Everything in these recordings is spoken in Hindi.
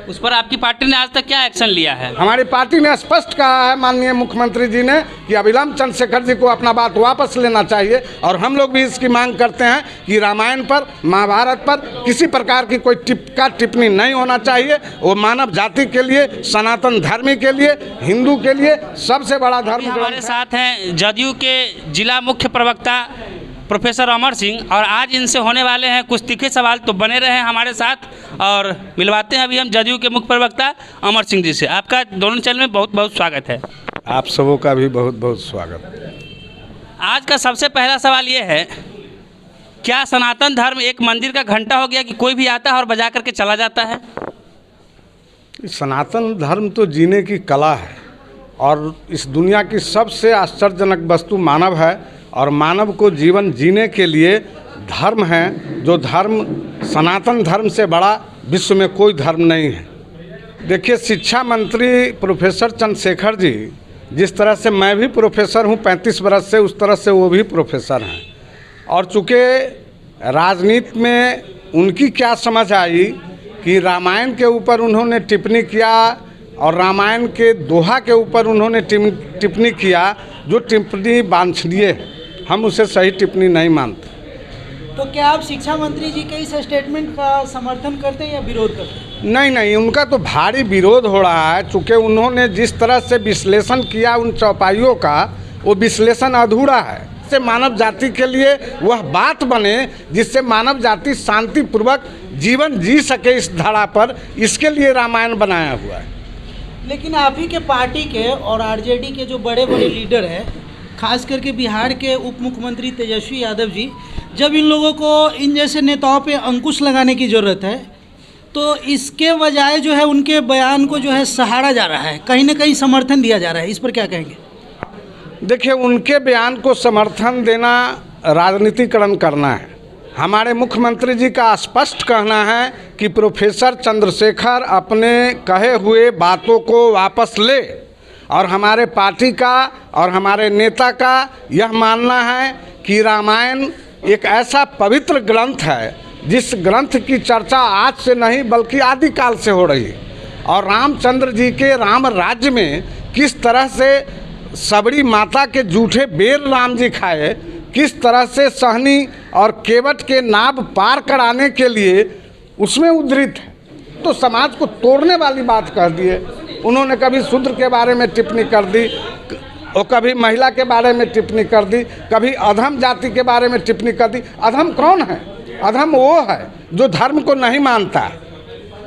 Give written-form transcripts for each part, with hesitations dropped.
उस पर आपकी पार्टी ने आज तक क्या एक्शन लिया है? हमारी पार्टी ने स्पष्ट कहा है माननीय मुख्यमंत्री जी ने कि अविलंब चंद्रशेखर जी को अपना बात वापस लेना चाहिए, और हम लोग भी इसकी मांग करते हैं कि रामायण पर, महाभारत पर किसी प्रकार की कोई टिप्पणी नहीं होना चाहिए। वो मानव जाति के लिए, सनातन धर्म के लिए, हिंदू के लिए सबसे बड़ा धर्म। हमारे साथ हैं जदयू के जिला मुख्य प्रवक्ता प्रोफेसर अमर सिंह, और आज इनसे होने वाले हैं कुछ तीखे सवाल, तो बने रहे हमारे साथ और मिलवाते हैं अभी हम जदयू के मुख्य प्रवक्ता अमर सिंह जी से। आपका दोनों चैनल में बहुत बहुत स्वागत है। आप सबों का भी बहुत बहुत स्वागत। आज का सबसे पहला सवाल ये है, क्या सनातन धर्म एक मंदिर का घंटा हो गया कि कोई भी आता है और बजा करके चला जाता है? सनातन धर्म तो जीने की कला है, और इस दुनिया की सबसे आश्चर्यजनक वस्तु मानव है, और मानव को जीवन जीने के लिए धर्म है, जो धर्म सनातन धर्म से बड़ा विश्व में कोई धर्म नहीं है। देखिए, शिक्षा मंत्री प्रोफेसर चंद्रशेखर जी, जिस तरह से मैं भी प्रोफेसर हूँ 35 वर्ष से, उस तरह से वो भी प्रोफेसर हैं, और चूँकि राजनीति में उनकी क्या समझ आई कि रामायण के ऊपर उन्होंने टिप्पणी किया, और रामायण के दोहा के ऊपर उन्होंने टिप्पणी किया, जो टिप्पणी वांछनीय है, हम उसे सही टिप्पणी नहीं मानते। तो क्या आप शिक्षा मंत्री जी के इस स्टेटमेंट का समर्थन करते हैं या विरोध करते हैं? नहीं, उनका तो भारी विरोध हो रहा है, चूँकि उन्होंने जिस तरह से विश्लेषण किया उन चौपाइयों का, वो विश्लेषण अधूरा है। इससे मानव जाति के लिए वह बात बने जिससे मानव जाति शांतिपूर्वक जीवन जी सके इस धरा पर, इसके लिए रामायण बनाया हुआ है। लेकिन आप ही के पार्टी के और आरजेडी के जो बड़े बड़े लीडर हैं, खास करके बिहार के उप मुख्यमंत्री तेजस्वी यादव जी, जब इन लोगों को इन जैसे नेताओं पे अंकुश लगाने की ज़रूरत है, तो इसके बजाय जो है उनके बयान को जो है सहारा जा रहा है, कहीं ना कहीं समर्थन दिया जा रहा है। इस पर क्या कहेंगे? देखिए, उनके बयान को समर्थन देना राजनीतिकरण करना है। हमारे मुख्यमंत्री जी का स्पष्ट कहना है कि प्रोफेसर चंद्रशेखर अपने कहे हुए बातों को वापस ले, और हमारे पार्टी का और हमारे नेता का यह मानना है कि रामायण एक ऐसा पवित्र ग्रंथ है जिस ग्रंथ की चर्चा आज से नहीं बल्कि आदिकाल से हो रही है, और रामचंद्र जी के राम राज्य में किस तरह से सबरी माता के जूठे बेर राम जी खाए, किस तरह से सहनी और केवट के नाव पार कराने के लिए उसमें उद्धृत है। तो समाज को तोड़ने वाली बात कह दिए उन्होंने। कभी शूद्र के बारे में टिप्पणी कर दी, और कभी महिला के बारे में टिप्पणी कर दी, कभी अधम जाति के बारे में टिप्पणी कर दी। अधम कौन है? अधम वो है जो धर्म को नहीं मानता है।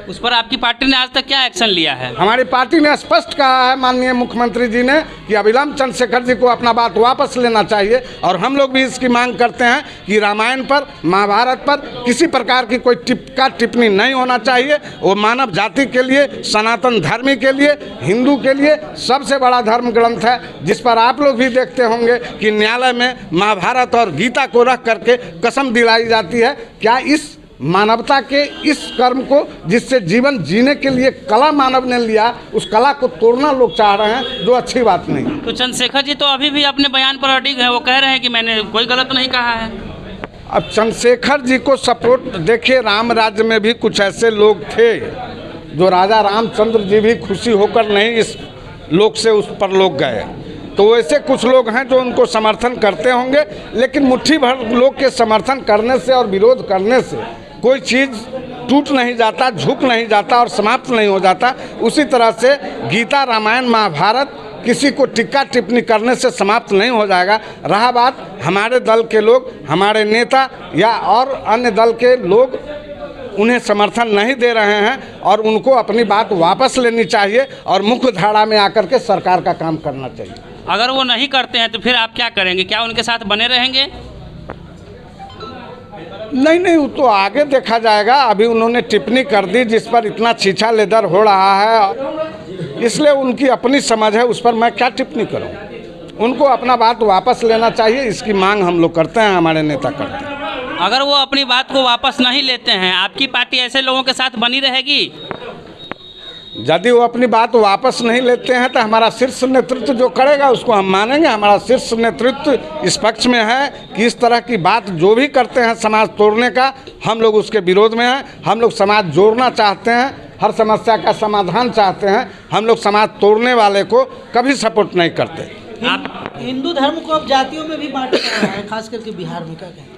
उस पर आपकी पार्टी ने आज तक क्या एक्शन लिया है? हमारी पार्टी ने स्पष्ट कहा है माननीय मुख्यमंत्री जी ने कि अविलंब चंद्रशेखर जी को अपना बात वापस लेना चाहिए, और हम लोग भी इसकी मांग करते हैं कि रामायण पर, महाभारत पर किसी प्रकार की कोई टिप्पणी नहीं होना चाहिए। वो मानव जाति के लिए, सनातन धर्म के लिए, हिंदू के लिए सबसे बड़ा धर्म ग्रंथ है, जिस पर आप लोग भी देखते होंगे कि न्यायालय में महाभारत और गीता को रख करके कसम दिलाई जाती है। क्या इस मानवता के इस कर्म को, जिससे जीवन जीने के लिए कला मानव ने लिया, उस कला को तोड़ना लोग चाह रहे हैं, जो अच्छी बात नहीं। तो चंद्रशेखर जी तो अभी भी अपने बयान पर अडिग है, वो कह रहे हैं कि मैंने कोई गलत नहीं कहा है। अब चंद्रशेखर जी को सपोर्ट, देखिए, राम राज्य में भी कुछ ऐसे लोग थे जो राजा रामचंद्र जी भी खुशी होकर नहीं इस लोक से उस पर लोग गए, तो ऐसे कुछ लोग हैं जो उनको समर्थन करते होंगे। लेकिन मुट्ठी भर लोग के समर्थन करने से और विरोध करने से कोई चीज़ टूट नहीं जाता, झुक नहीं जाता और समाप्त नहीं हो जाता। उसी तरह से गीता, रामायण, महाभारत किसी को टिक्का टिप्पणी करने से समाप्त नहीं हो जाएगा। रहा बात हमारे दल के लोग, हमारे नेता या और अन्य दल के लोग उन्हें समर्थन नहीं दे रहे हैं, और उनको अपनी बात वापस लेनी चाहिए और मुख्य धारा में आकर के सरकार का काम करना चाहिए। अगर वो नहीं करते हैं तो फिर आप क्या करेंगे? क्या उनके साथ बने रहेंगे? नहीं, वो तो आगे देखा जाएगा। अभी उन्होंने टिप्पणी कर दी जिस पर इतना छीछा लेदर हो रहा है, इसलिए उनकी अपनी समझ है, उस पर मैं क्या टिप्पणी करूं। उनको अपना बात वापस लेना चाहिए, इसकी मांग हम लोग करते हैं, हमारे नेता करते हैं। अगर वो अपनी बात को वापस नहीं लेते हैं, आपकी पार्टी ऐसे लोगों के साथ बनी रहेगी? यदि वो अपनी बात वापस नहीं लेते हैं तो हमारा शीर्ष नेतृत्व जो करेगा उसको हम मानेंगे। हमारा शीर्ष नेतृत्व इस पक्ष में है कि इस तरह की बात जो भी करते हैं समाज तोड़ने का, हम लोग उसके विरोध में हैं। हम लोग समाज जोड़ना चाहते हैं, हर समस्या का समाधान चाहते हैं। हम लोग समाज तोड़ने वाले को कभी सपोर्ट नहीं करते। हिंदू धर्म को अब जातियों में भी बांटा जा रहा है, खास करके बिहार में, क्या कहें?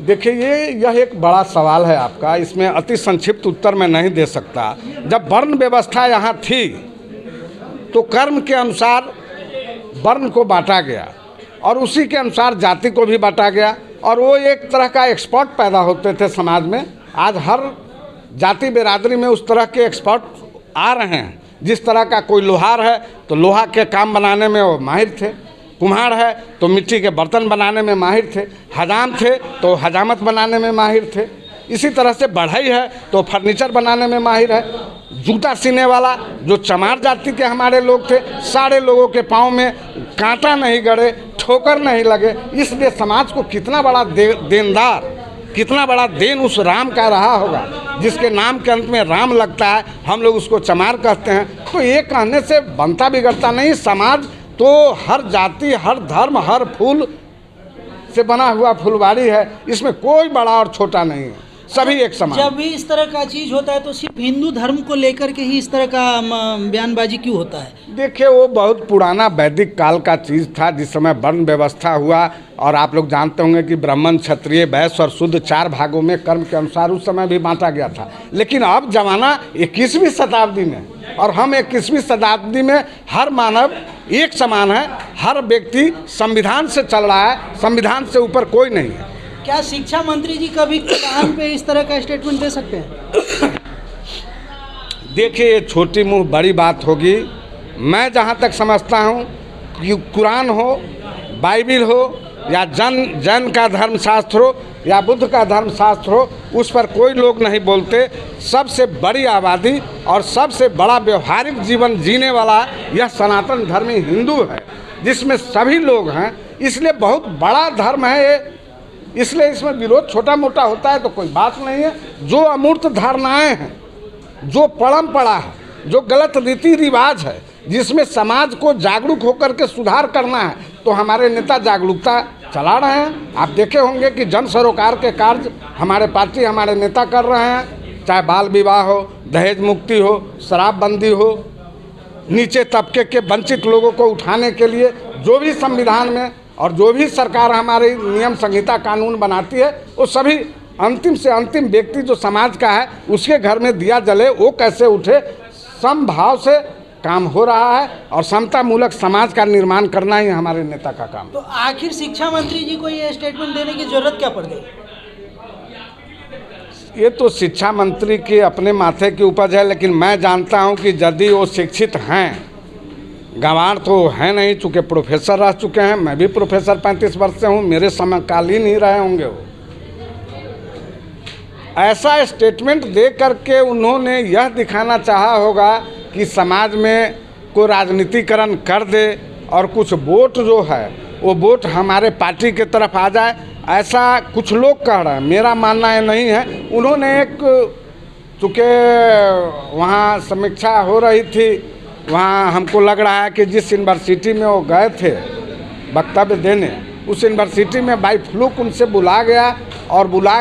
देखिए यह एक बड़ा सवाल है आपका, इसमें अति संक्षिप्त उत्तर मैं नहीं दे सकता। जब वर्ण व्यवस्था यहाँ थी तो कर्म के अनुसार वर्ण को बांटा गया और उसी के अनुसार जाति को भी बांटा गया और वो एक तरह का एक्सपर्ट पैदा होते थे समाज में। आज हर जाति बिरादरी में उस तरह के एक्सपर्ट आ रहे हैं। जिस तरह का कोई लोहार है तो लोहा के काम बनाने में वो माहिर थे, कुम्हार है तो मिट्टी के बर्तन बनाने में माहिर थे, हजाम थे तो हजामत बनाने में माहिर थे। इसी तरह से बढ़ई है तो फर्नीचर बनाने में माहिर है। जूता सीने वाला जो चमार जाति के हमारे लोग थे, सारे लोगों के पाँव में कांटा नहीं गड़े, ठोकर नहीं लगे। इसलिए समाज को कितना बड़ा देनदार, कितना बड़ा देन उस राम का रहा होगा जिसके नाम के अंत में राम लगता है, हम लोग उसको चमार कहते हैं। तो ये कहने से बनता बिगड़ता नहीं। समाज तो हर जाति, हर धर्म, हर फूल से बना हुआ फुलवारी है, इसमें कोई बड़ा और छोटा नहीं है, सभी एक समान। जब भी इस तरह का चीज़ होता है तो सिर्फ हिंदू धर्म को लेकर के ही इस तरह का बयानबाजी क्यों होता है? देखिए वो बहुत पुराना वैदिक काल का चीज़ था जिस समय वर्ण व्यवस्था हुआ और आप लोग जानते होंगे कि ब्राह्मण, क्षत्रिय, वैश्य और शूद्र 4 भागों में कर्म के अनुसार उस समय भी बांटा गया था। लेकिन अब जमाना 21वीं शताब्दी में और हम 21वीं शताब्दी में हर मानव एक समान है, हर व्यक्ति संविधान से चल रहा है, संविधान से ऊपर कोई नहीं है। क्या शिक्षा मंत्री जी कभी कुरान पे इस तरह का स्टेटमेंट दे सकते हैं? देखिए ये छोटी मुँह बड़ी बात होगी। मैं जहाँ तक समझता हूँ कि कुरान हो, बाइबिल हो या जैन का धर्मशास्त्र हो या बुद्ध का धर्मशास्त्र हो, उस पर कोई लोग नहीं बोलते। सबसे बड़ी आबादी और सबसे बड़ा व्यवहारिक जीवन जीने वाला यह सनातन धर्मी हिंदू है जिसमें सभी लोग हैं। इसलिए बहुत बड़ा धर्म है ये, इसलिए इसमें विरोध छोटा मोटा होता है तो कोई बात नहीं है। जो अमूर्त धारणाएं हैं, जो परंपरा है, जो गलत रीति रिवाज है, जिसमें समाज को जागरूक होकर के सुधार करना है, तो हमारे नेता जागरूकता चला रहे हैं। आप देखे होंगे कि जन सरोकार के कार्य हमारे पार्टी, हमारे नेता कर रहे हैं। चाहे बाल विवाह हो, दहेज मुक्ति हो, शराबबंदी हो, नीचे तबके के वंचित लोगों को उठाने के लिए जो भी संविधान में और जो भी सरकार हमारी नियम संहिता कानून बनाती है, वो सभी अंतिम से अंतिम व्यक्ति जो समाज का है उसके घर में दिया जले वो कैसे उठे, समभाव से काम हो रहा है और समता मूलक समाज का निर्माण करना ही हमारे नेता का काम। तो आखिर शिक्षा मंत्री जी को ये स्टेटमेंट देने की जरूरत क्या पड़ गई? ये तो शिक्षा मंत्री के अपने माथे की उपज है, लेकिन मैं जानता हूँ कि यदि वो शिक्षित हैं, गंवार तो है नहीं, चूँकि प्रोफेसर रह चुके हैं। मैं भी प्रोफेसर 35 वर्ष से हूँ, मेरे समकालीन ही रहे होंगे वो। ऐसा स्टेटमेंट दे करके उन्होंने यह दिखाना चाहा होगा कि समाज में को राजनीतिकरण कर दे और कुछ वोट जो है वो वोट हमारे पार्टी के तरफ आ जाए, ऐसा कुछ लोग कह रहे हैं। मेरा मानना है नहीं है। उन्होंने एक, चूँकि वहाँ समीक्षा हो रही थी, वहाँ हमको लग रहा है कि जिस यूनिवर्सिटी में वो गए थे वक्तव्य देने, उस यूनिवर्सिटी में बाई फ्लूक उनसे बुला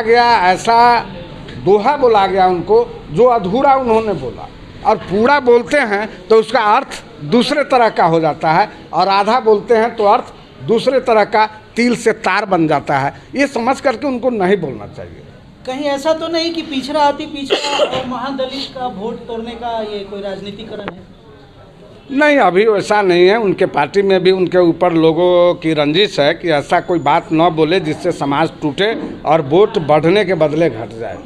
गया ऐसा दोहा बोला गया उनको जो अधूरा उन्होंने बोला। और पूरा बोलते हैं तो उसका अर्थ दूसरे तरह का हो जाता है और आधा बोलते हैं तो अर्थ दूसरे तरह का तिल से तार बन जाता है। ये समझ करके उनको नहीं बोलना चाहिए। कहीं ऐसा तो नहीं कि पिछड़ा अति पिछड़ा और महादलित का वोट तोड़ने का ये कोई राजनीतिकरण है? नहीं, अभी वैसा नहीं है। उनके पार्टी में भी उनके ऊपर लोगों की रंजिश है कि ऐसा कोई बात न बोले जिससे समाज टूटे और वोट बढ़ने के बदले घट जाए।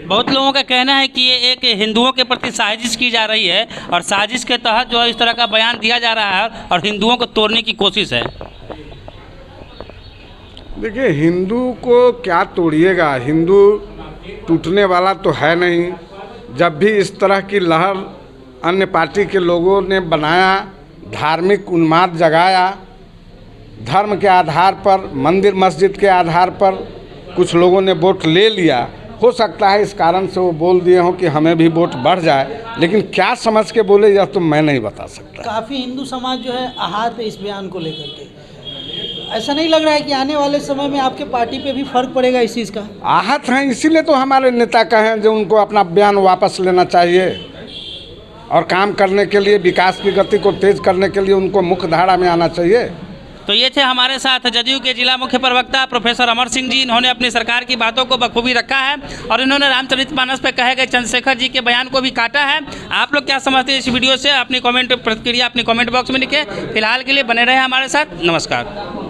बहुत लोगों का कहना है कि ये एक हिंदुओं के प्रति साजिश की जा रही है और साजिश के तहत जो है इस तरह का बयान दिया जा रहा है और हिंदुओं को तोड़ने की कोशिश है। देखिए, हिंदू को क्या तोड़िएगा, हिंदू टूटने वाला तो है नहीं। जब भी इस तरह की लहर अन्य पार्टी के लोगों ने बनाया, धार्मिक उन्माद जगाया, धर्म के आधार पर, मंदिर मस्जिद के आधार पर कुछ लोगों ने वोट ले लिया। हो सकता है इस कारण से वो बोल दिए हों कि हमें भी वोट बढ़ जाए, लेकिन क्या समझ के बोले यह तो मैं नहीं बता सकता। काफ़ी हिंदू समाज जो है आहत है इस बयान को लेकर के। ऐसा नहीं लग रहा है कि आने वाले समय में आपके पार्टी पे भी फर्क पड़ेगा इस चीज़ का? आहत हैं, इसीलिए तो हमारे नेता कहें जो उनको अपना बयान वापस लेना चाहिए और काम करने के लिए, विकास की गति को तेज करने के लिए उनको मुख्य धारा में आना चाहिए। तो ये थे हमारे साथ जदयू के जिला मुख्य प्रवक्ता प्रोफेसर अमर सिंह जी। इन्होंने अपनी सरकार की बातों को बखूबी रखा है और इन्होंने रामचरितमानस पे कहे गए चंद्रशेखर जी के बयान को भी काटा है। आप लोग क्या समझते हैं इस वीडियो से? अपनी कमेंट प्रतिक्रिया अपनी कमेंट बॉक्स में लिखें। फिलहाल के लिए बने रहे हमारे साथ। नमस्कार।